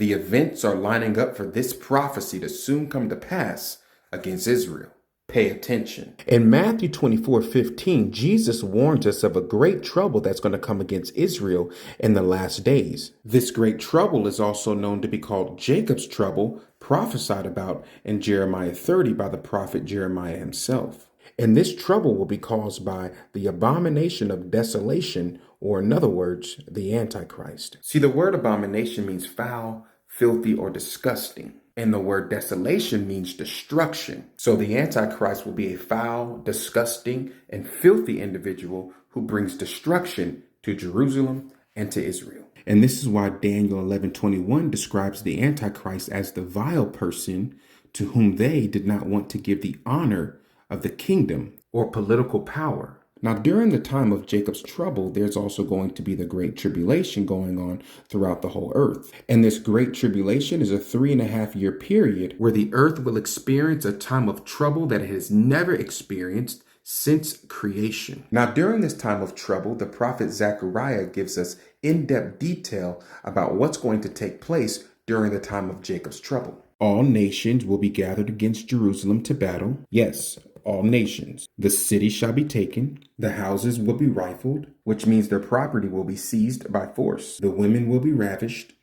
The events are lining up for this prophecy to soon come to pass against Israel. Pay attention. In Matthew 24:15, Jesus warns us of a great trouble that's going to come against Israel in the last days. This great trouble is also known to be called Jacob's trouble, prophesied about in Jeremiah 30 by the prophet Jeremiah himself. And this trouble will be caused by the abomination of desolation, or in other words, the Antichrist. See, the word abomination means foul, filthy, or disgusting. And the word desolation means destruction. So the Antichrist will be a foul, disgusting, and filthy individual who brings destruction to Jerusalem and to Israel. And this is why Daniel 11:21 describes the Antichrist as the vile person to whom they did not want to give the honor of the kingdom or political power. Now, during the time of Jacob's trouble, there's also going to be the Great Tribulation going on throughout the whole earth. And this Great Tribulation is a 3.5-year period where the earth will experience a time of trouble that it has never experienced since creation. Now, during this time of trouble, the prophet Zechariah gives us in-depth detail about what's going to take place during the time of Jacob's trouble. All nations will be gathered against Jerusalem to battle. Yes, all nations. The city shall be taken. The houses will be rifled, which means their property will be seized by force. The women will be ravished.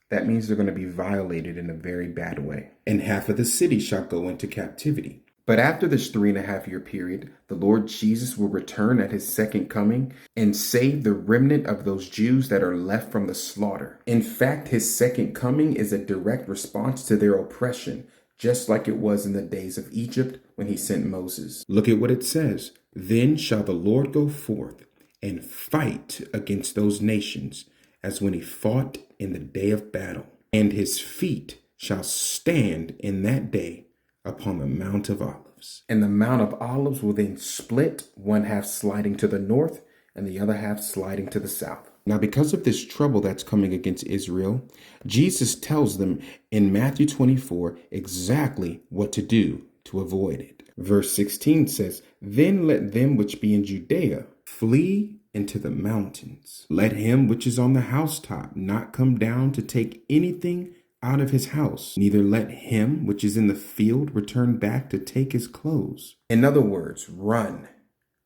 That means they're going to be violated in a very bad way. And half of the city shall go into captivity. But after this 3.5-year period, the Lord Jesus will return at his second coming and save the remnant of those Jews that are left from the slaughter. In fact, his second coming is a direct response to their oppression, just like it was in the days of Egypt when he sent Moses. Look at what it says. Then shall the Lord go forth and fight against those nations as when he fought in the day of battle. And his feet shall stand in that day upon the Mount of Olives. And the Mount of Olives will then split, one half sliding to the north and the other half sliding to the south. Now, because of this trouble that's coming against Israel, Jesus tells them in Matthew 24 exactly what to do to avoid it. Verse 16 says, Then let them which be in Judea flee into the mountains. Let him which is on the housetop not come down to take anything out of his house, neither let him which is in the field return back to take his clothes. In other words, run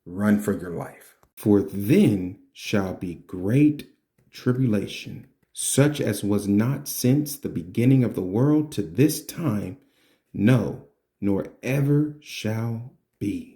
for your life. For then shall be great tribulation, such as was not since the beginning of the world to this time, no, nor ever shall be.